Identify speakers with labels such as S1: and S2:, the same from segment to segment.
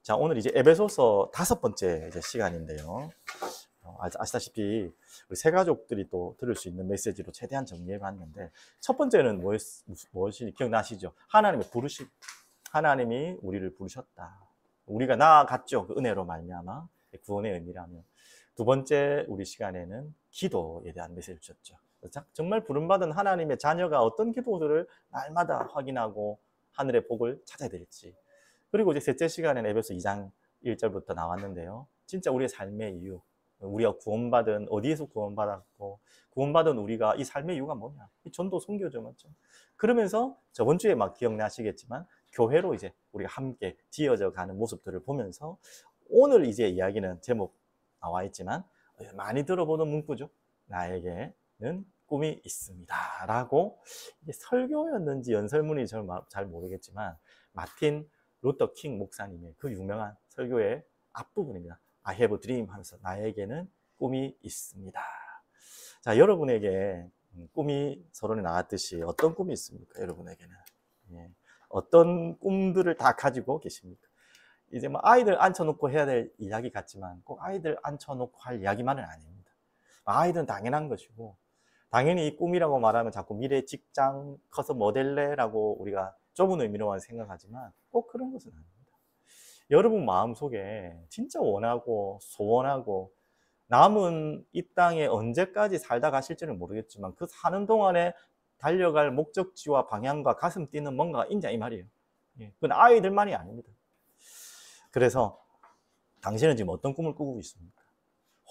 S1: 자, 오늘 이제 에베소서 5번째 이제 시간인데요. 아시다시피 우리 새 가족들이 또 들을 수 있는 메시지로 최대한 정리해 봤는데, 첫 번째는 무엇이 기억나시죠? 하나님이 우리를 부르셨다. 우리가 나아갔죠. 그 은혜로 말미암아 구원의 의미라면. 두 번째 우리 시간에는 기도에 대한 메시지를 주셨죠. 정말 부름받은 하나님의 자녀가 어떤 기도들을 날마다 확인하고 하늘의 복을 찾아야 될지. 그리고 이제 셋째 시간에는 에베소 2장 1절부터 나왔는데요. 진짜 우리의 삶의 이유, 우리가 구원받은, 어디에서 구원받았고, 구원받은 우리가 이 삶의 이유가 뭐냐. 이 전도 선교죠, 맞죠? 그러면서 저번 주에 막 기억나시겠지만, 교회로 이제 우리가 함께 뒤어져 가는 모습들을 보면서, 오늘 이제 이야기는 제목 나와 있지만, 많이 들어보는 문구죠. 나에게는 꿈이 있습니다. 라고, 이게 설교였는지 연설문이 잘 모르겠지만, 마틴 루터 킹 목사님의 그 유명한 설교의 앞부분입니다. I have a dream 하면서 나에게는 꿈이 있습니다. 자, 여러분에게 꿈이 서론에 나왔듯이 어떤 꿈이 있습니까? 여러분에게는. 예. 어떤 꿈들을 다 가지고 계십니까? 이제 뭐 아이들 앉혀놓고 해야 될 이야기 같지만 꼭 아이들 앉혀놓고 할 이야기만은 아닙니다. 아이들은 당연한 것이고, 당연히 이 꿈이라고 말하면 자꾸 미래 직장 커서 뭐 될래라고 우리가 좁은 의미로만 생각하지만 꼭 그런 것은 아닙니다. 여러분 마음속에 진짜 원하고 소원하고, 남은 이 땅에 언제까지 살다 가실지는 모르겠지만 그 사는 동안에 달려갈 목적지와 방향과 가슴 뛰는 뭔가가 있냐 이 말이에요. 그건 아이들만이 아닙니다. 그래서 당신은 지금 어떤 꿈을 꾸고 있습니까?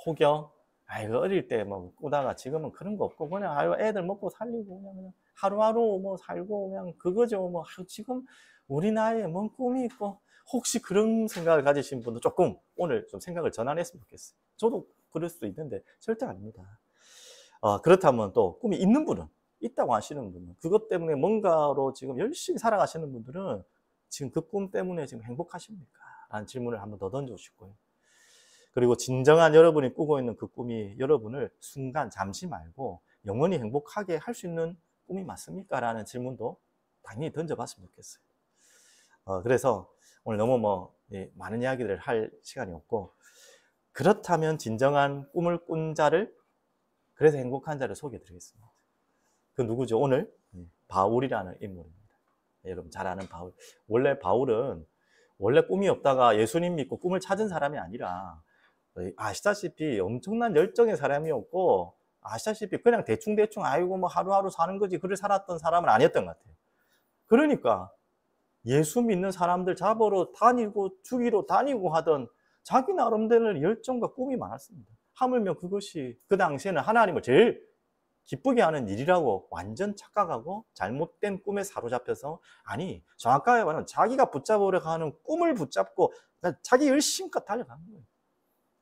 S1: 혹여 아이고 어릴 때 뭐 꾸다가 지금은 그런 거 없고 그냥 아유 애들 먹고 살리고 그냥 하루하루 뭐 살고 그냥 그거죠. 뭐 지금 우리 나이에 뭔 꿈이 있고, 혹시 그런 생각을 가지신 분도 조금 오늘 좀 생각을 전환했으면 좋겠어요. 저도 그럴 수도 있는데 절대 아닙니다. 그렇다면 또 꿈이 있는 분은, 있다고 하시는 분은, 그것 때문에 뭔가로 지금 열심히 살아가시는 분들은 지금 그 꿈 때문에 지금 행복하십니까? 라는 질문을 한번 더 던져주시고요. 그리고 진정한 여러분이 꾸고 있는 그 꿈이 여러분을 순간 잠시 말고 영원히 행복하게 할 수 있는 꿈이 맞습니까? 라는 질문도 당연히 던져봤으면 좋겠어요. 그래서 오늘 너무 많은 이야기들을 할 시간이 없고, 그렇다면 진정한 꿈을 꾼 자를, 그래서 행복한 자를 소개해드리겠습니다. 그 누구죠? 오늘 바울이라는 인물입니다. 여러분 잘 아는 바울. 원래 바울은 꿈이 없다가 예수님 믿고 꿈을 찾은 사람이 아니라, 아시다시피 엄청난 열정의 사람이었고, 아시다시피 그냥 대충 아이고 뭐 하루하루 사는 거지 그를 살았던 사람은 아니었던 것 같아요. 그러니까 예수 믿는 사람들 잡으러 다니고 죽이러 다니고 하던 자기 나름대로 열정과 꿈이 많았습니다. 하물며 그것이 그 당시에는 하나님을 제일 기쁘게 하는 일이라고 완전 착각하고 잘못된 꿈에 사로잡혀서, 아니 정확하게 말하면 자기가 붙잡으려고 하는 꿈을 붙잡고 자기 열심껏 달려간 거예요.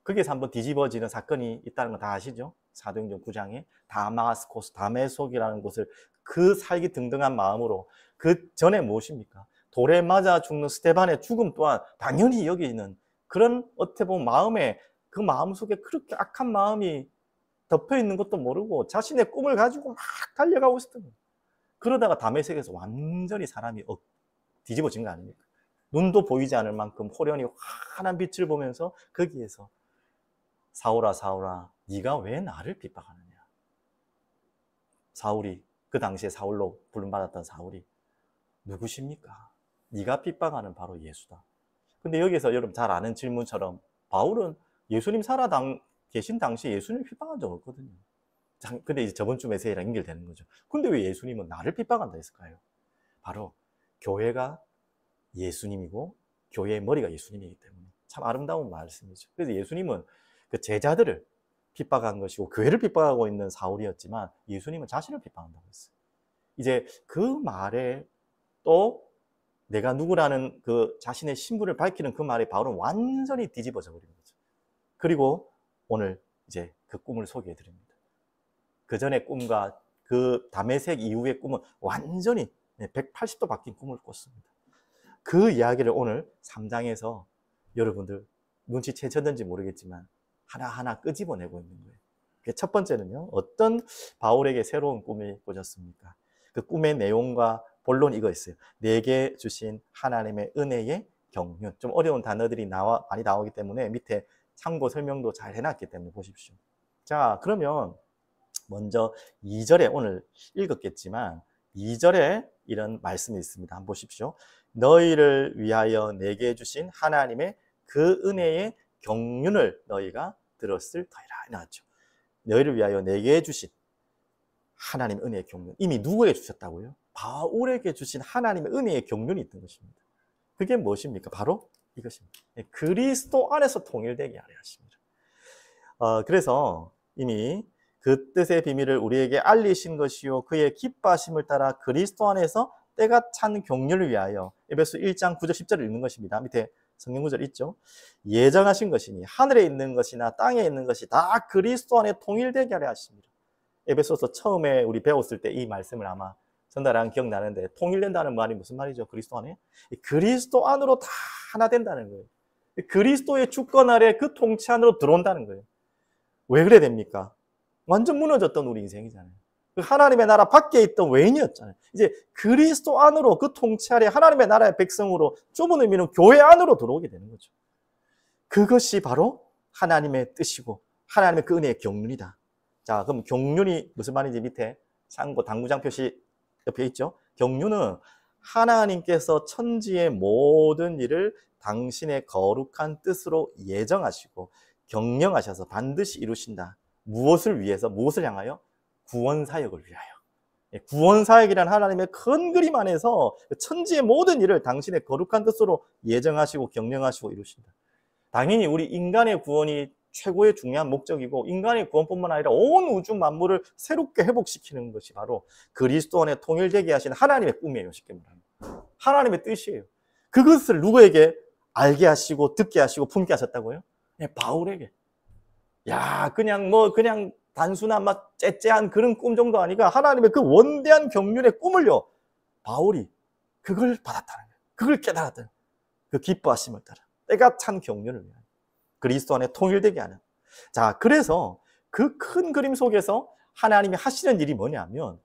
S1: 거기에서 한번 뒤집어지는 사건이 있다는 거 다 아시죠? 사도행전 9장에 다마스코스, 다메속이라는 곳을 그 살기등등한 마음으로, 그 전에 무엇입니까? 돌에 맞아 죽는 스데반의 죽음 또한 당연히 여기 있는 그런, 어떻게 보면 그 마음 속에 그렇게 악한 마음이 덮여 있는 것도 모르고 자신의 꿈을 가지고 막 달려가고 있었던 거예요. 그러다가 다메섹에서 완전히 사람이 뒤집어진 거 아닙니까? 눈도 보이지 않을 만큼 호련히 환한 빛을 보면서 거기에서 사울아 사울아 네가 왜 나를 핍박하느냐. 사울이, 그 당시에 사울로 부름받았던 사울이 누구십니까? 네가 핍박하는 바로 예수다. 근데 여기서 여러분 잘 아는 질문처럼 바울은 예수님 계신 당시에 예수님을 핍박한 적 없거든요. 근데 이제 저번 주 메시지랑 연결되는 거죠. 근데 왜 예수님은 나를 핍박한다 했을까요? 바로 교회가 예수님이고 교회의 머리가 예수님이기 때문에. 참 아름다운 말씀이죠. 그래서 예수님은 그 제자들을 핍박한 것이고 교회를 핍박하고 있는 사울이었지만, 예수님은 자신을 핍박한다고 했어요. 이제 그 말에 또 내가 누구라는 그 자신의 신분을 밝히는 그 말에 바울은 완전히 뒤집어져 버린 거죠. 그리고 오늘 이제 그 꿈을 소개해 드립니다. 그 전의 꿈과 그 다메섹 이후의 꿈은 완전히 180도 바뀐 꿈을 꿨습니다. 그 이야기를 오늘 3장에서 여러분들 눈치채셨는지 모르겠지만 하나하나 끄집어내고 있는 거예요. 첫 번째는요, 어떤 바울에게 새로운 꿈이 꾸졌습니까? 그 꿈의 내용과 본론 이거 있어요. 내게 주신 하나님의 은혜의 경륜. 좀 어려운 단어들이 많이 나오기 때문에 밑에 참고 설명도 잘 해놨기 때문에 보십시오. 자, 그러면 먼저 2절에 오늘 읽었겠지만 2절에 이런 말씀이 있습니다. 한번 보십시오. 너희를 위하여 내게 주신 하나님의 그 은혜의 경륜을 너희가 들었을 터이라 나왔죠. 너희를 위하여 내게 주신 하나님의 은혜의 경륜. 이미 누구에게 주셨다고요? 바울에게 주신 하나님의 은혜의 경륜이 있던 것입니다. 그게 무엇입니까? 바로 이것입니다. 그리스도 안에서 통일되게 하려 하십니다. 그래서 이미 그 뜻의 비밀을 우리에게 알리신 것이요 그의 기뻐하심을 따라 그리스도 안에서 때가 찬 경륜을 위하여 에베소 1장 9절 10절을 읽는 것입니다. 밑에 성경 구절 있죠. 예정하신 것이니 하늘에 있는 것이나 땅에 있는 것이 다 그리스도 안에 통일되게 하려 하십니다. 에베소서 처음에 우리 배웠을 때 이 말씀을 아마 전달한 기억나는데, 통일된다는 말이 무슨 말이죠? 그리스도 안에? 그리스도 안으로 다 하나 된다는 거예요. 그리스도의 주권 아래 그 통치 안으로 들어온다는 거예요. 왜 그래 됩니까? 완전 무너졌던 우리 인생이잖아요. 하나님의 나라 밖에 있던 외인이었잖아요. 이제 그리스도 안으로 그 통치 아래 하나님의 나라의 백성으로, 좁은 의미는 교회 안으로 들어오게 되는 거죠. 그것이 바로 하나님의 뜻이고 하나님의 그 은혜의 경륜이다. 자, 그럼 경륜이 무슨 말인지 밑에 참고 당구장 표시 옆에 있죠. 경륜은 하나님께서 천지의 모든 일을 당신의 거룩한 뜻으로 예정하시고 경영하셔서 반드시 이루신다. 무엇을 위해서? 무엇을 향하여? 구원사역을 위하여. 구원사역이란 하나님의 큰 그림 안에서 천지의 모든 일을 당신의 거룩한 뜻으로 예정하시고 경영하시고 이루신다. 당연히 우리 인간의 구원이 최고의 중요한 목적이고, 인간의 구원뿐만 아니라 온 우주 만물을 새롭게 회복시키는 것이 바로 그리스도 안에 통일되게 하신 하나님의 꿈이에요. 쉽게 말하면 하나님의 뜻이에요. 그것을 누구에게 알게 하시고 듣게 하시고 품게 하셨다고요? 바울에게. 야, 그냥 단순한 막 째째한 그런 꿈 정도 아니라 하나님의 그 원대한 경륜의 꿈을요, 바울이 그걸 받았다는 거예요. 그걸 깨달았다는 거예요. 그 기뻐하심을 따라 때가 찬 경륜을 위하여 그리스도 안에 통일되게 하는. 자, 그래서 그 큰 그림 속에서 하나님이 하시는 일이 뭐냐면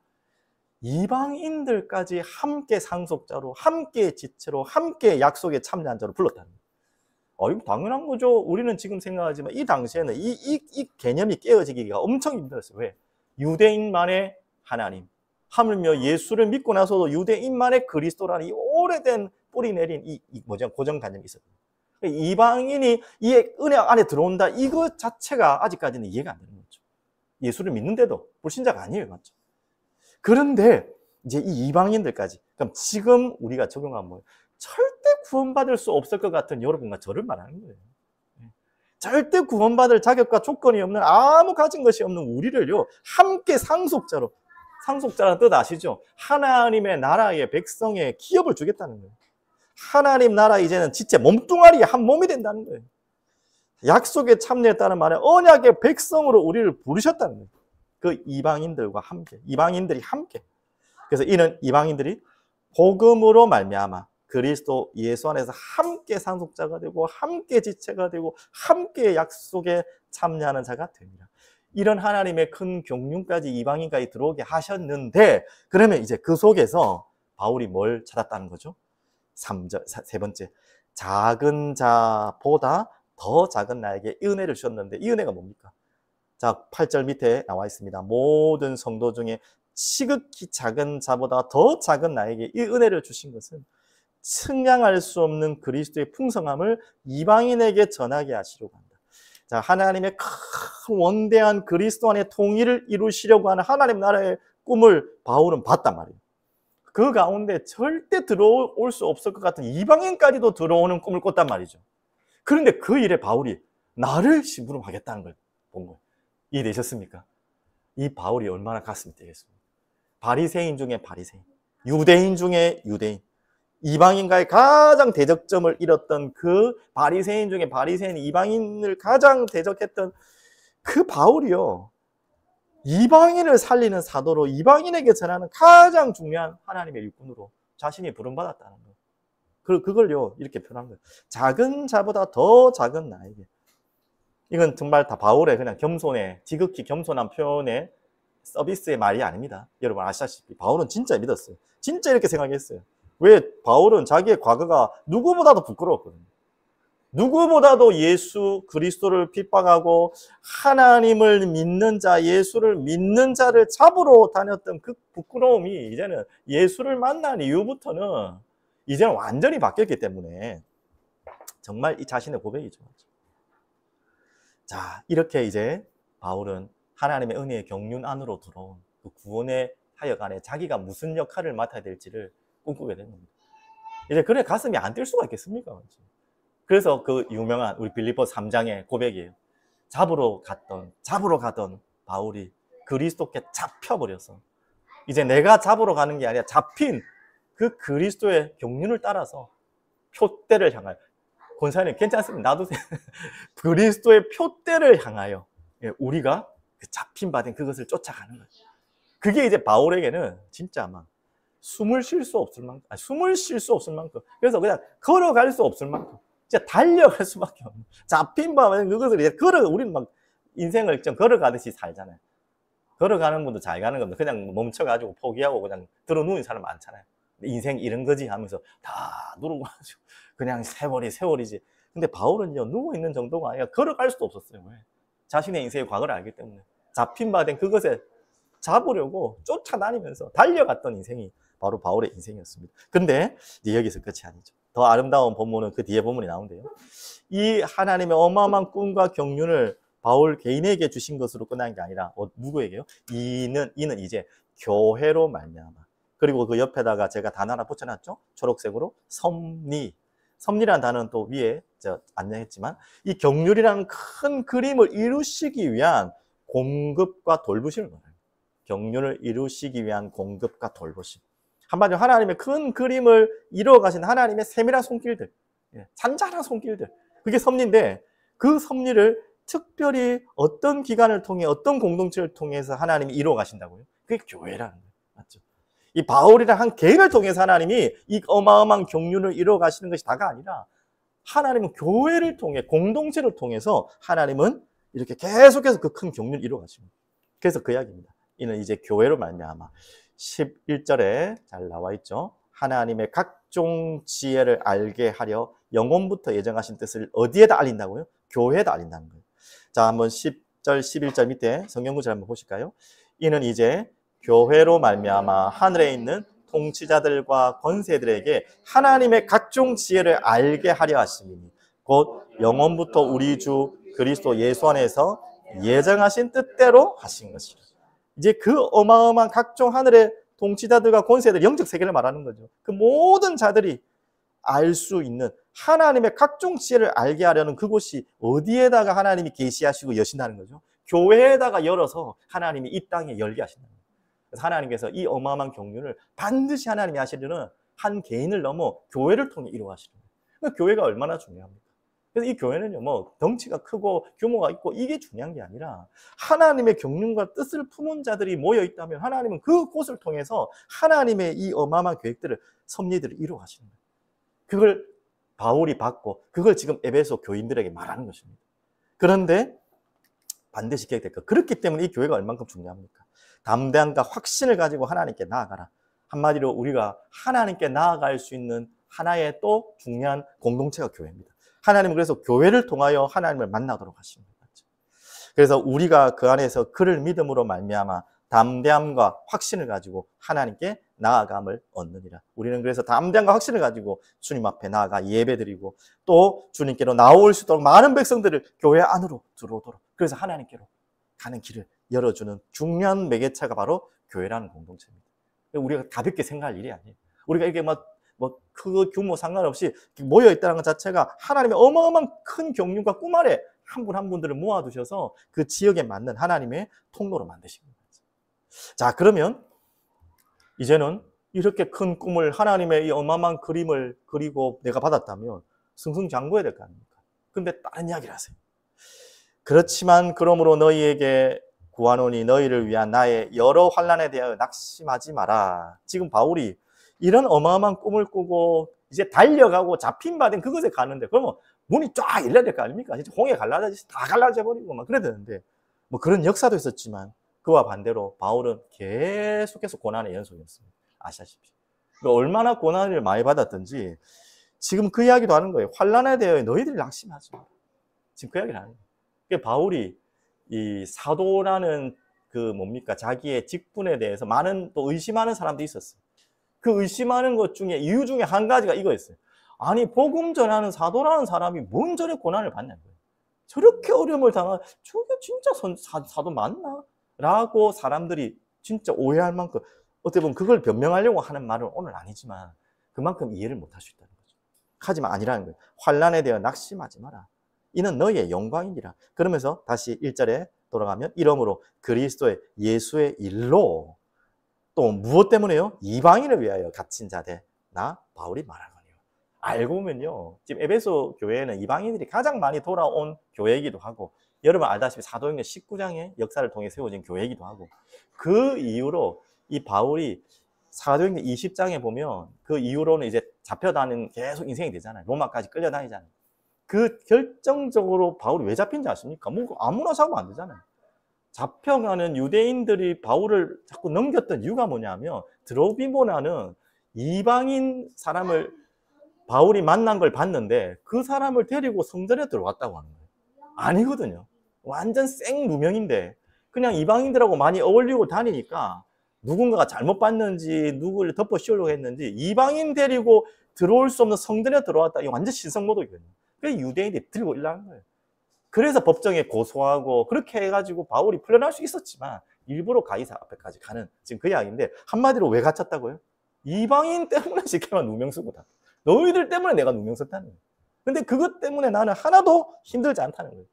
S1: 이방인들까지 함께 상속자로, 함께 지체로, 함께 약속에 참여한 자로 불렀다는 거예요. 이거 당연한 거죠. 우리는 지금 생각하지만 이 당시에는 이 개념이 깨어지기가 엄청 힘들었어요. 왜? 유대인만의 하나님, 하물며 예수를 믿고 나서도 유대인만의 그리스도라는 이 오래된 뿌리 내린 고정관념이 있었거든요. 이방인이 이 은혜 안에 들어온다, 이것 자체가 아직까지는 이해가 안 되는 거죠. 예수를 믿는데도 불신자가 아니에요. 맞죠? 그런데 이제 이 이방인들까지, 그럼 지금 우리가 적용하면 뭐예요? 절대 구원받을 수 없을 것 같은 여러분과 저를 말하는 거예요. 절대 구원받을 자격과 조건이 없는, 아무 가진 것이 없는 우리를요, 함께 상속자로, 상속자라는 뜻 아시죠? 하나님의 나라의 백성의 기업을 주겠다는 거예요. 하나님 나라 이제는 진짜 몸뚱아리의 한 몸이 된다는 거예요. 약속에 참여했다는 말은 언약의 백성으로 우리를 부르셨다는 거예요. 그 이방인들과 함께, 이방인들이 함께. 그래서 이는 이방인들이 복음으로 말미암아 그리스도 예수 안에서 함께 상속자가 되고 함께 지체가 되고 함께 약속에 참여하는 자가 됩니다. 이런 하나님의 큰 경륜까지 이방인까지 들어오게 하셨는데, 그러면 이제 그 속에서 바울이 뭘 찾았다는 거죠? 3절, 세 번째, 작은 자보다 더 작은 나에게 이 은혜를 주셨는데, 이 은혜가 뭡니까? 자, 8절 밑에 나와 있습니다. 모든 성도 중에 지극히 작은 자보다 더 작은 나에게 이 은혜를 주신 것은 측량할 수 없는 그리스도의 풍성함을 이방인에게 전하게 하시려고 한다. 자, 하나님의 큰 원대한 그리스도 안에 통일을 이루시려고 하는 하나님 나라의 꿈을 바울은 봤단 말이에요. 그 가운데 절대 들어올 수 없을 것 같은 이방인까지도 들어오는 꿈을 꿨단 말이죠. 그런데 그 일에 바울이 나를 심부름하겠다는 걸 본 거예요. 이해되셨습니까? 이 바울이 얼마나 가슴이 뛰겠습니까? 바리새인 중에 바리새인, 유대인 중에 유대인, 이방인과의 가장 대적점을 잃었던 그 바리새인 중에 바리새인, 이방인을 가장 대적했던 그 바울이요, 이방인을 살리는 사도로, 이방인에게 전하는 가장 중요한 하나님의 일꾼으로 자신이 부름받았다는 거예요. 그걸요, 이렇게 표현한 거예요. 작은 자보다 더 작은 나에게. 이건 정말 다 바울의 그냥 겸손의, 지극히 겸손한 표현의 서비스의 말이 아닙니다. 여러분 아시다시피 바울은 진짜 믿었어요. 진짜 이렇게 생각했어요. 왜? 바울은 자기의 과거가 누구보다도 부끄러웠거든요. 누구보다도 예수 그리스도를 핍박하고 하나님을 믿는 자, 예수를 믿는 자를 잡으러 다녔던 그 부끄러움이 이제는 예수를 만난 이후부터는 이제는 완전히 바뀌었기 때문에 정말 이 자신의 고백이죠. 자, 이렇게 이제 바울은 하나님의 은혜의 경륜 안으로 들어온 그 구원의 사역 안에 자기가 무슨 역할을 맡아야 될지를 꿈꾸게 된 겁니다. 이제 그래 가슴이 안 뛸 수가 있겠습니까? 그래서 그 유명한 우리 빌립보 3장의 고백이에요. 잡으러 가던 바울이 그리스도께 잡혀버려서 이제 내가 잡으러 가는 게 아니라 잡힌 그 그리스도의 경륜을 따라서 표대를 향하여, 권사님 괜찮습니다. 놔두세요. 그리스도의 표대를 향하여 우리가 그 잡힌 바된 그것을 쫓아가는 거예요. 그게 이제 바울에게는 진짜 막 숨을 쉴 수 없을 만큼, 그래서 그냥 걸어갈 수 없을 만큼 진짜 달려갈 수밖에 없는, 잡힌 바면 그것을 이제 우리는 막 인생을 좀 걸어가듯이 살잖아요. 걸어가는 분도 잘 가는 겁니다. 그냥 멈춰가지고 포기하고 그냥 들어 누운 사람 많잖아요. 인생 이런 거지 하면서 다 누르고가지고 그냥 세월이지. 근데 바울은요, 누워있는 정도가 아니라 걸어갈 수도 없었어요. 왜? 자신의 인생의 과거를 알기 때문에 잡힌 바 된 그것에 잡으려고 쫓아다니면서 달려갔던 인생이 바로 바울의 인생이었습니다. 근데 여기서 끝이 아니죠. 더 아름다운 본문은 그 뒤에 본문이 나오는데요. 이 하나님의 어마어마한 꿈과 경륜을 바울 개인에게 주신 것으로 끝난 게 아니라 누구에게요? 이는 이제 교회로 말미암아. 그리고 그 옆에다가 제가 단어 하나 붙여놨죠? 초록색으로 섭리라는 단어는 또 위에 안내했지만 이 경륜이라는 큰 그림을 이루시기 위한 공급과 돌보심을 말해요. 경륜을 이루시기 위한 공급과 돌보심. 한마디로 하나님의 큰 그림을 이루어 가신 하나님의 세밀한 손길들, 잔잔한 손길들, 그게 섭리인데 그 섭리를 특별히 어떤 기관을 통해 어떤 공동체를 통해서 하나님이 이루어 가신다고요? 그게 교회라는 거예요. 맞죠? 이 바울이라는 한 개인을 통해서 하나님이 이 어마어마한 경륜을 이루어 가시는 것이 다가 아니라 하나님은 교회를 통해, 공동체를 통해서 하나님은 이렇게 계속해서 그 큰 경륜을 이루어 가십니다. 그래서 그 이야기입니다. 이는 이제 교회로 말미암아. 11절에 잘 나와 있죠. 하나님의 각종 지혜를 알게 하려 영원부터 예정하신 뜻을 어디에다 알린다고요? 교회에다 알린다는 거예요. 자, 한번 10절, 11절 밑에 성경구절 한번 보실까요? 이는 이제 교회로 말미암아 하늘에 있는 통치자들과 권세들에게 하나님의 각종 지혜를 알게 하려 하심이니 곧 영원부터 우리 주 그리스도 예수 안에서 예정하신 뜻대로 하신 것이라. 이제 그 어마어마한 각종 하늘의 통치자들과 권세들, 영적 세계를 말하는 거죠. 그 모든 자들이 알 수 있는 하나님의 각종 지혜를 알게 하려는 그곳이 어디에다가 하나님이 계시하시고 여신다는 거죠? 교회에다가 열어서 하나님이 이 땅에 열게 하신다는 거예요. 그래서 하나님께서 이 어마어마한 경륜을 반드시 하나님이 하시려는 한 개인을 넘어 교회를 통해 이루어가시는 거예요. 그러니까 교회가 얼마나 중요합니까? 그래서 이 교회는요, 뭐 덩치가 크고 규모가 있고 이게 중요한 게 아니라 하나님의 경륜과 뜻을 품은 자들이 모여 있다면 하나님은 그곳을 통해서 하나님의 이 어마어마한 계획들을, 섭리들을 이루어가시는 거예요. 그걸 바울이 받고 그걸 지금 에베소 교인들에게 말하는 것입니다. 그런데 반드시 기억될 것. 그렇기 때문에 이 교회가 얼만큼 중요합니까? 담대함과 확신을 가지고 하나님께 나아가라. 한마디로 우리가 하나님께 나아갈 수 있는 하나의 또 중요한 공동체가 교회입니다. 하나님은 그래서 교회를 통하여 하나님을 만나도록 하십니다. 그래서 우리가 그 안에서 그를 믿음으로 말미암아 담대함과 확신을 가지고 하나님께 나아감을 얻느니라. 우리는 그래서 담대함과 확신을 가지고 주님 앞에 나아가 예배드리고 또 주님께로 나올 수 있도록 많은 백성들을 교회 안으로 들어오도록, 그래서 하나님께로 가는 길을 열어주는 중요한 매개체가 바로 교회라는 공동체입니다. 우리가 가볍게 생각할 일이 아니에요. 우리가 이렇게 그 규모 상관없이 모여 있다는 것 자체가 하나님의 어마어마한 큰 경륜과 꿈 아래 한 분 한 분들을 모아두셔서 그 지역에 맞는 하나님의 통로로 만드신 거예요. 자, 그러면 이제는 이렇게 큰 꿈을, 하나님의 이 어마어마한 그림을 그리고 내가 받았다면 승승장구해야 될 거 아닙니까? 근데 다른 이야기를 하세요. 그렇지만 그러므로 너희에게 구하노니 너희를 위한 나의 여러 환난에 대하여 낙심하지 마라. 지금 바울이 이런 어마어마한 꿈을 꾸고 이제 달려가고 잡힌 바 된 그것에 가는데, 그러면 문이 쫙 열려야 될 거 아닙니까? 진짜 홍해 갈라져, 다 갈라져 버리고 막 그래야 되는데, 뭐 그런 역사도 있었지만 그와 반대로 바울은 계속해서 고난의 연속이었습니다. 아시다시피. 얼마나 고난을 많이 받았던지 지금 그 이야기도 하는 거예요. 환난에 대해 너희들이 낙심하지 마. 지금 그 이야기를 하는 거예요. 그게 바울이 이 사도라는 그 뭡니까 자기의 직분에 대해서 많은 또 의심하는 사람도 있었어요. 그 의심하는 것 중에 이유 중에 한 가지가 이거였어요. 아니 복음 전하는 사도라는 사람이 뭔 저래 고난을 받냐고요. 저렇게 어려움을 당한 저게 진짜 사도 맞나? 라고 사람들이 진짜 오해할 만큼 어떻게 보면 그걸 변명하려고 하는 말은 오늘 아니지만 그만큼 이해를 못할 수 있다는 거죠. 하지만 아니라는 거예요. 환난에 대해 낙심하지 마라. 이는 너희의 영광이니라. 그러면서 다시 1절에 돌아가면 이러므로 그리스도의 예수의 일로 또 무엇 때문에요? 이방인을 위하여 갇힌 자들 나 바울이 말하거니와. 알고 보면요 지금 에베소 교회는 이방인들이 가장 많이 돌아온 교회이기도 하고 여러분 알다시피 사도행전 19장의 역사를 통해 세워진 교회이기도 하고 그 이후로 이 바울이 사도행전 20장에 보면 그 이후로는 이제 잡혀다니는 계속 인생이 되잖아요. 로마까지 끌려다니잖아요. 그 결정적으로 바울이 왜 잡힌지 아십니까? 뭐 아무나 잡으면 안 되잖아요. 잡혀가는 유대인들이 바울을 자꾸 넘겼던 이유가 뭐냐면 드로비모나는 이방인 사람을 바울이 만난 걸 봤는데 그 사람을 데리고 성전에 들어왔다고 하는 거예요. 아니거든요. 완전 생 무명인데 그냥 이방인들하고 많이 어울리고 다니니까 누군가가 잘못 봤는지 누구를 덮어 씌우려고 했는지 이방인 데리고 들어올 수 없는 성전에 들어왔다. 이거 완전 신성모독이거든요. 그래서 유대인들이 들고 일어나는 거예요. 그래서 법정에 고소하고 그렇게 해가지고 바울이 풀려날 수 있었지만 일부러 가이사 앞에까지 가는 지금 그 이야기인데 한마디로 왜 갇혔다고요? 이방인 때문에 시켜만 누명 쓰고 다. 너희들 때문에 내가 누명 썼다는 거예요. 근데 그것 때문에 나는 하나도 힘들지 않다는 거예요.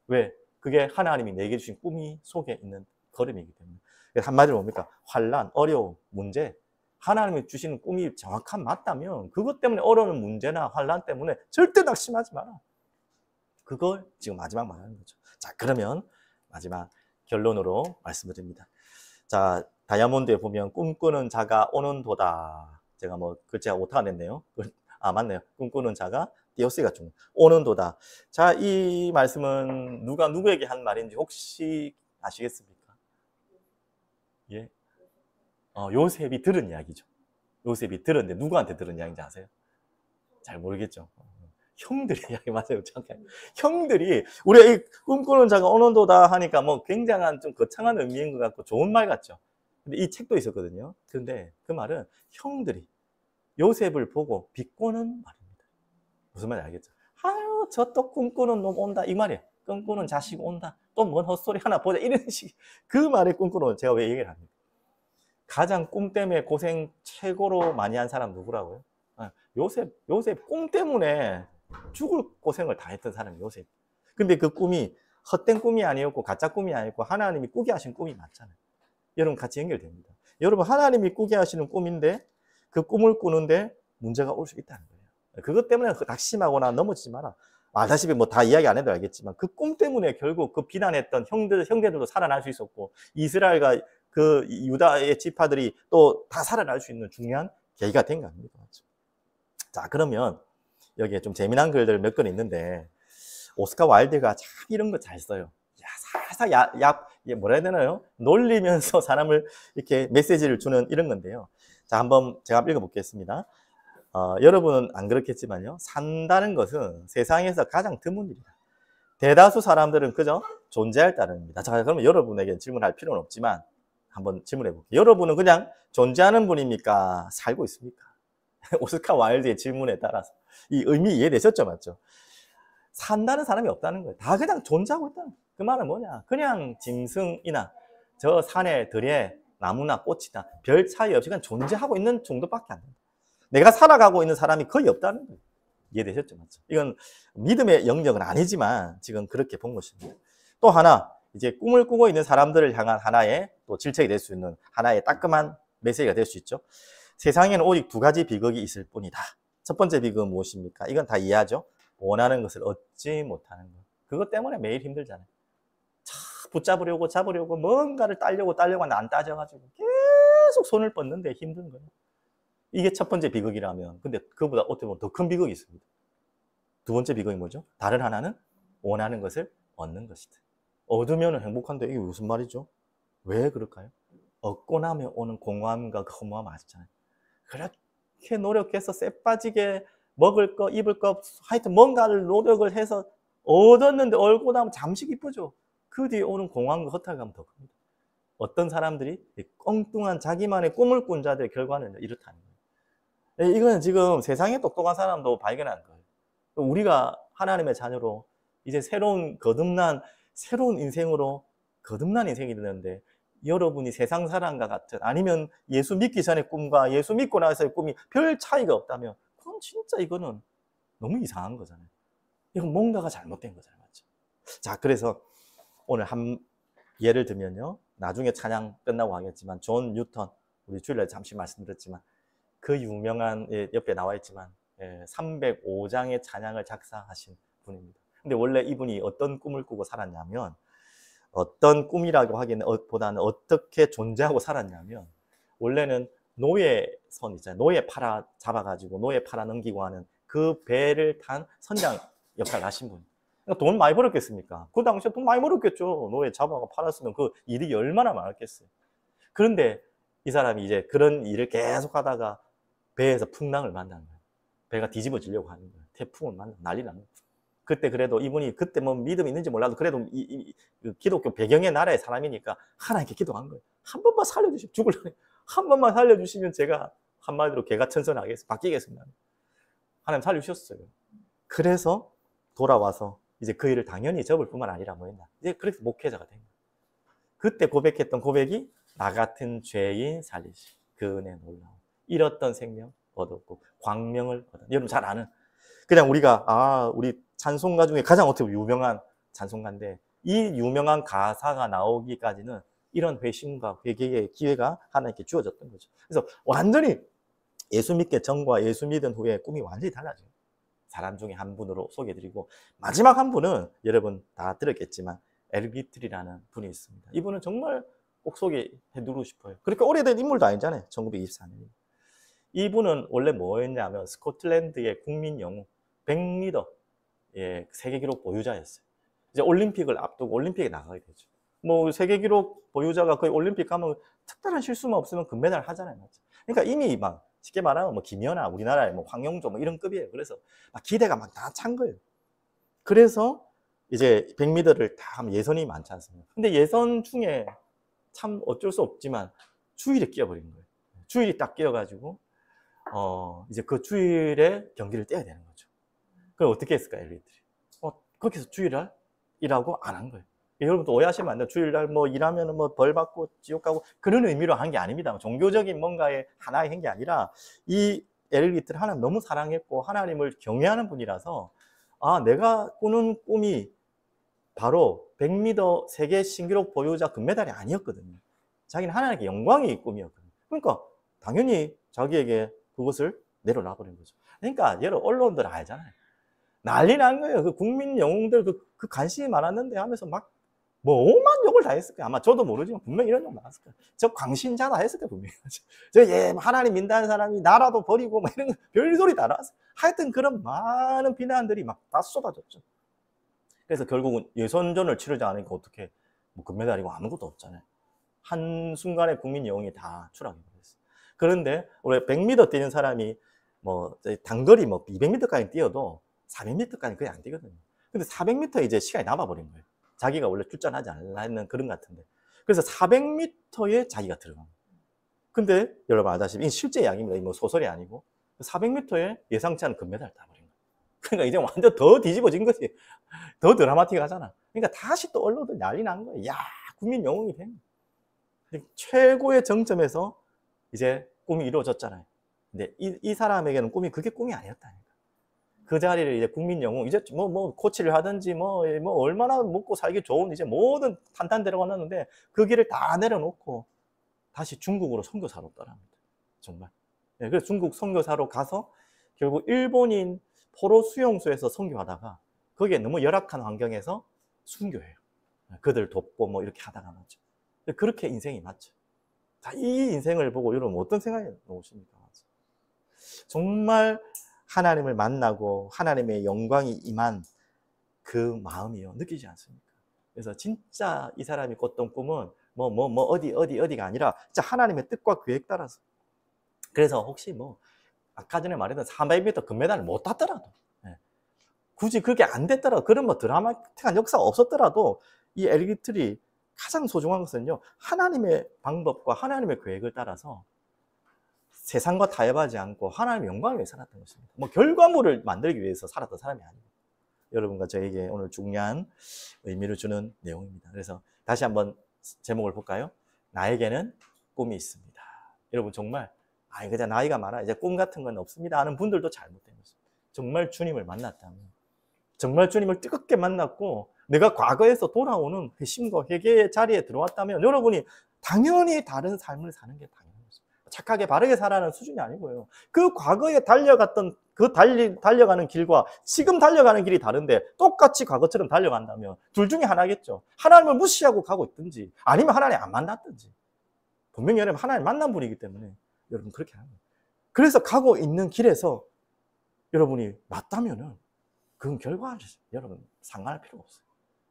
S1: 왜? 그게 하나님이 내게 주신 꿈이 속에 있는 걸음이기 때문에. 한마디로 뭡니까? 환난, 어려움, 문제. 하나님이 주시는 꿈이 정확한 맞다면 그것 때문에 어려운 문제나 환난 때문에 절대 낙심하지 마라. 그걸 지금 마지막 말하는 거죠. 자, 그러면 마지막 결론으로 말씀드립니다. 자, 다이아몬드에 보면 꿈꾸는 자가 오는도다. 제가 뭐 글자가 오타가 냈네요. 아, 맞네요. 꿈꾸는 자가 디오스가 좀 오는도다. 자, 이 말씀은 누가 누구에게 한 말인지 혹시 아시겠습니까? 예. 요셉이 들은 이야기죠. 요셉이 들었는데 누구한테 들은 이야기인지 아세요? 잘 모르겠죠. 형들이 이야기 맞아요. 잠깐. 형들이 우리가 이 꿈꾸는 자가 오는도다 하니까 뭐 굉장한 좀 거창한 의미인 것 같고 좋은 말 같죠. 근데 이 책도 있었거든요. 근데 그 말은 형들이 요셉을 보고 비꼬는 말입니다. 무슨 말인지 알겠죠? 아유, 저 또 꿈꾸는 놈 온다 이 말이에요. 꿈꾸는 자식 온다. 또 뭔 헛소리 하나 보자 이런 식. 그 말에 꿈꾸는 제가 왜 얘기를 합니까? 가장 꿈 때문에 고생 최고로 많이 한 사람 누구라고요? 요셉 꿈 때문에 죽을 고생을 다 했던 사람이 요셉. 근데 그 꿈이 헛된 꿈이 아니었고 가짜 꿈이 아니었고 하나님이 꾸게 하신 꿈이 맞잖아요. 여러분 같이 연결됩니다. 여러분 하나님이 꾸게 하시는 꿈인데 그 꿈을 꾸는데 문제가 올 수 있다는 거예요. 그것 때문에 낙심하거나 넘어지지 마라. 알다시피 뭐 다 이야기 안 해도 알겠지만 그 꿈 때문에 결국 그 비난했던 형제들도 살아날 수 있었고 이스라엘과 그 유다의 지파들이 또 다 살아날 수 있는 중요한 계기가 된 거 아닙니까? 자, 그러면 여기에 좀 재미난 글들 몇 건 있는데 오스카 와일드가 참 이런 거 잘 써요. 살살 뭐라 해야 되나요? 놀리면서 사람을 이렇게 메시지를 주는 이런 건데요. 자, 한번 제가 읽어보겠습니다. 여러분은 안 그렇겠지만요. 산다는 것은 세상에서 가장 드문 일이다. 대다수 사람들은 그저 존재할 따름입니다. 자, 그러면 여러분에게 질문할 필요는 없지만 한번 질문해 볼게요. 여러분은 그냥 존재하는 분입니까? 살고 있습니까? 오스카 와일드의 질문에 따라서 이 의미 이해되셨죠? 맞죠? 산다는 사람이 없다는 거예요. 다 그냥 존재하고 있다는 거예요. 그 말은 뭐냐? 그냥 짐승이나 저 산에 들에 나무나 꽃이나 별 차이 없이 그냥 존재하고 있는 정도밖에 안 된다. 내가 살아가고 있는 사람이 거의 없다는 거예요. 이해되셨죠? 맞죠? 이건 믿음의 영역은 아니지만 지금 그렇게 본 것입니다. 또 하나, 이제 꿈을 꾸고 있는 사람들을 향한 하나의 또 질책이 될 수 있는 하나의 따끔한 메시지가 될 수 있죠. 세상에는 오직 두 가지 비극이 있을 뿐이다. 첫 번째 비극은 무엇입니까? 이건 다 이해하죠? 원하는 것을 얻지 못하는 것. 그것 때문에 매일 힘들잖아요. 잡으려고 뭔가를 따려고 하는데 안 따져가지고 계속 손을 뻗는데 힘든 거예요. 이게 첫 번째 비극이라면 근데 그보다 어떻게 보면 더 큰 비극이 있습니다. 두 번째 비극이 뭐죠? 다른 하나는 원하는 것을 얻는 것이다. 얻으면 행복한데 이게 무슨 말이죠? 왜 그럴까요? 얻고 나면 오는 공허함과 허무함 아시잖아요. 그래 그렇게 노력해서 쎄 빠지게 먹을 거, 입을 거, 하여튼 뭔가를 노력을 해서 얻었는데 얼고 나면 잠시 기쁘죠. 그 뒤에 오는 공허함과 허탈감은 더 큽니다. 어떤 사람들이 엉뚱한 자기만의 꿈을 꾼 자들의 결과는 이렇다는 거예요. 이거는 지금 세상에 똑똑한 사람도 발견한 거예요. 우리가 하나님의 자녀로 이제 새로운 거듭난 새로운 인생으로 거듭난 인생이 되는데 여러분이 세상 사람과 같은 아니면 예수 믿기 전의 꿈과 예수 믿고 나서의 꿈이 별 차이가 없다면 그건 진짜 이거는 너무 이상한 거잖아요. 이건 뭔가가 잘못된 거잖아요. 맞죠? 자, 그래서 오늘 한 예를 들면요. 나중에 찬양 끝나고 하겠지만 존 뉴턴, 우리 주일날 잠시 말씀드렸지만 그 유명한, 옆에 나와 있지만 305장의 찬양을 작사하신 분입니다. 근데 원래 이분이 어떤 꿈을 꾸고 살았냐면, 어떤 꿈이라고 하기는 보다는 어떻게 존재하고 살았냐면, 원래는 노예선 있잖아요. 노예 잡아가지고 노예 팔아 넘기고 하는 그 배를 탄 선장 역할을 하신 분. 그러니까 돈 많이 벌었겠습니까? 그 당시에 돈 많이 벌었겠죠. 노예 잡아가 팔았으면 그 이득이 얼마나 많았겠어요. 그런데 이 사람이 이제 그런 일을 계속 하다가 배에서 풍랑을 만난 거예요. 배가 뒤집어지려고 하는 거예요. 태풍을 만나 난리 난 거예요. 그때 그래도 이분이 그때 뭐 믿음이 있는지 몰라도 그래도 그 기독교 배경의 나라의 사람이니까 하나님께 기도한 거예요. 한 번만 살려주시면 죽을래. 한 번만 살려주시면 제가 한마디로 개가천선하겠습니다. 바뀌겠습니다. 하나님 살려주셨어요. 그래서 돌아와서 이제 그 일을 당연히 접을 뿐만 아니라 뭐 했나. 이제 그래서 목회자가 된 거예요. 그때 고백했던 고백이 나 같은 죄인 살리시. 그 은혜 놀라워. 잃었던 생명 얻었고 광명을 얻었다. 여러분 잘 아는. 그냥 우리가 우리 찬송가 중에 가장 어떻게 유명한 찬송가인데 이 유명한 가사가 나오기까지는 이런 회심과 회개의 기회가 하나님께 주어졌던 거죠. 그래서 완전히 예수 믿기 전과 예수 믿은 후에 꿈이 완전히 달라져요. 사람 중에 한 분으로 소개해드리고 마지막 한 분은 여러분 다 들었겠지만 엘비트리라는 분이 있습니다. 이분은 정말 꼭 소개해드리고 싶어요. 그렇게 오래된 인물도 아니잖아요. 1924년. 이분은 원래 뭐였냐면 스코틀랜드의 국민 영웅 100m 세계 기록 보유자였어요. 이제 올림픽을 앞두고 올림픽에 나가게 되죠. 뭐 세계 기록 보유자가 거의 올림픽 가면 특별한 실수만 없으면 금메달 하잖아요. 맞죠? 그러니까 이미 막 쉽게 말하면 뭐 김연아, 우리나라의 뭐 황영조 뭐 이런 급이에요. 그래서 막 기대가 막 다 찬 거예요. 그래서 이제 100m를 다 하면 예선이 많지 않습니까? 근데 예선 중에 참 어쩔 수 없지만 주일에 끼어버린 거예요. 주일이 딱 끼어가지고 이제 그 주일에 경기를 뛰어야 되는 거죠. 그럼 어떻게 했을까, 엘리트들이? 그렇게 해서 주일날 일하고 안 한 거예요. 여러분도 오해하시면 안 돼요. 주일날 뭐 일하면 뭐 벌 받고 지옥 가고 그런 의미로 한 게 아닙니다. 종교적인 뭔가의 하나의 한 게 아니라 이 엘리트를 하나님 너무 사랑했고 하나님을 경외하는 분이라서 내가 꾸는 꿈이 바로 100m 세계 신기록 보유자 금메달이 아니었거든요. 자기는 하나님께 영광의 꿈이었거든요. 그러니까 당연히 자기에게 그것을 내려놔 버린 거죠. 그러니까 여러 언론들 알잖아요. 난리 난 거예요. 그 국민 영웅들 그 관심이 많았는데 하면서 막 뭐 오만 욕을 다 했을 거예요. 아마 저도 모르지만 분명히 이런 욕 나왔을 거예요. 저 광신자다 했을 거예요, 분명히. 하나님 믿는 사람이 나라도 버리고 막 이런 별소리 다 나왔어요. 하여튼 그런 많은 비난들이 막 다 쏟아졌죠. 그래서 결국은 예선전을 치르지 않으니까 어떻게 뭐 금메달이고 아무것도 없잖아요. 한순간에 국민 영웅이 다 추락해 버렸어요. 그런데 원래 100m 뛰는 사람이 뭐 단거리 뭐 200m까지 뛰어도 400m까지 거의 안 뛰거든요. 근데 400m 이제 시간이 남아버린 거예요. 자기가 원래 출전하지 않으려 했는 그런 것 같은데. 그래서 400m에 자기가 들어간 거예요. 근데 여러분 알다시피 실제 이야기입니다. 뭐 소설이 아니고 400m에 예상치 않은 금메달을 따버린 거예요. 그러니까 이제 완전 더 뒤집어진 거지. 더 드라마틱하잖아. 그러니까 다시 또 언론들 난리 난 거예요. 야, 국민 영웅이 된 거예요. 최고의 정점에서 이제 꿈이 이루어졌잖아요. 근데 이 사람에게는 그게 꿈이 아니었다니까. 그 자리를 이제 국민 영웅, 이제 뭐 코치를 하든지 뭐 얼마나 먹고 살기 좋은 이제 모든 탄탄대로 갔는데 그 길을 다 내려놓고 다시 중국으로 선교사로 떠납니다. 정말. 그래서 중국 선교사로 가서 결국 일본인 포로 수용소에서 선교하다가 거기에 너무 열악한 환경에서 순교해요. 그들 돕고 뭐 이렇게 하다가 맞죠. 그렇게 인생이 맞죠. 자, 이 인생을 보고 여러분 어떤 생각이 나오십니까? 정말 하나님을 만나고 하나님의 영광이 임한 그 마음이요. 느끼지 않습니까? 그래서 진짜 이 사람이 꿨던 꿈은 어디가 아니라 진짜 하나님의 뜻과 계획 따라서. 그래서 혹시 아까 전에 말했던 400m 금메달을 못 땄더라도, 예. 굳이 그렇게 안 됐더라도, 그런 뭐 드라마틱한 역사가 없었더라도 이 엘리트리 가장 소중한 것은요, 하나님의 방법과 하나님의 계획을 따라서 세상과 타협하지 않고 하나님의 영광을 위해 살았던 것입니다. 뭐 결과물을 만들기 위해서 살았던 사람이 아니에요. 여러분과 저에게 오늘 중요한 의미를 주는 내용입니다. 그래서 다시 한번 제목을 볼까요? 나에게는 꿈이 있습니다. 여러분 정말 그냥 나이가 많아 이제 꿈 같은 건 없습니다 하는 분들도 잘못된 것입니다. 정말 주님을 만났다면, 정말 주님을 뜨겁게 만났고 내가 과거에서 돌아오는 회심과 회개의 자리에 들어왔다면 여러분이 당연히 다른 삶을 사는 게 당연한 것입니다. 착하게 바르게 살아가는 수준이 아니고요. 그 과거에 달려갔던 그 달려가는 길과 지금 달려가는 길이 다른데 똑같이 과거처럼 달려간다면 둘 중에 하나겠죠. 하나님을 무시하고 가고 있든지 아니면 하나님 안 만났든지. 분명히 여러분 하나님 만난 분이기 때문에 여러분 그렇게 하는 거예요. 그래서 가고 있는 길에서 여러분이 맞다면은 그건 결과를 여러분 상관할 필요가 없어요.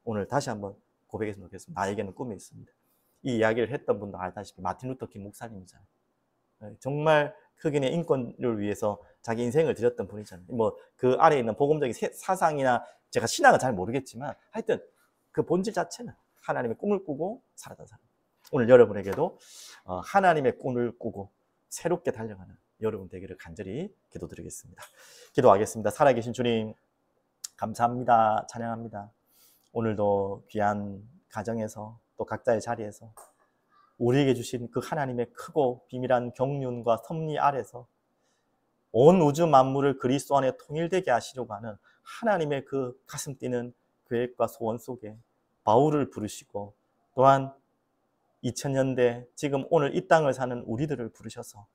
S1: 오늘 다시 한번 고백했으면 좋겠습니다. 나에게는 꿈이 있습니다. 이 이야기를 했던 분도 알다시피 마틴 루터 킹 목사님이잖아요. 정말 흑인의 인권을 위해서 자기 인생을 드렸던 분이잖아요. 뭐 그 아래에 있는 복음적인 사상이나 제가 신앙은 잘 모르겠지만 하여튼 그 본질 자체는 하나님의 꿈을 꾸고 살았던 사람. 오늘 여러분에게도 하나님의 꿈을 꾸고 새롭게 달려가는 여러분 되기를 간절히 기도드리겠습니다. 기도하겠습니다. 살아계신 주님 감사합니다. 찬양합니다. 오늘도 귀한 가정에서 또 각자의 자리에서 우리에게 주신 그 하나님의 크고 비밀한 경륜과 섭리 아래서 온 우주 만물을 그리스도 안에 통일되게 하시려고 하는 하나님의 그 가슴 뛰는 계획과 소원 속에 바울을 부르시고 또한 2000년대 지금 오늘 이 땅을 사는 우리들을 부르셔서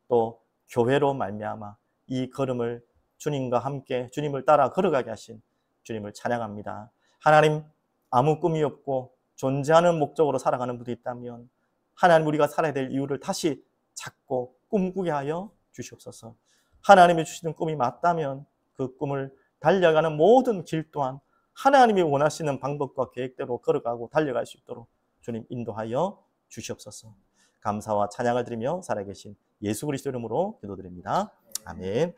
S1: 또 교회로 말미암아 이 걸음을 주님과 함께 주님을 따라 걸어가게 하신 주님을 찬양합니다. 하나님 아무 꿈이 없고 존재하는 목적으로 살아가는 분이 있다면 하나님 우리가 살아야 될 이유를 다시 찾고 꿈꾸게 하여 주시옵소서. 하나님이 주시는 꿈이 맞다면 그 꿈을 달려가는 모든 길 또한 하나님이 원하시는 방법과 계획대로 걸어가고 달려갈 수 있도록 주님 인도하여 주시옵소서. 감사와 찬양을 드리며 살아계신 예수 그리스도 이름으로 기도드립니다. 아멘.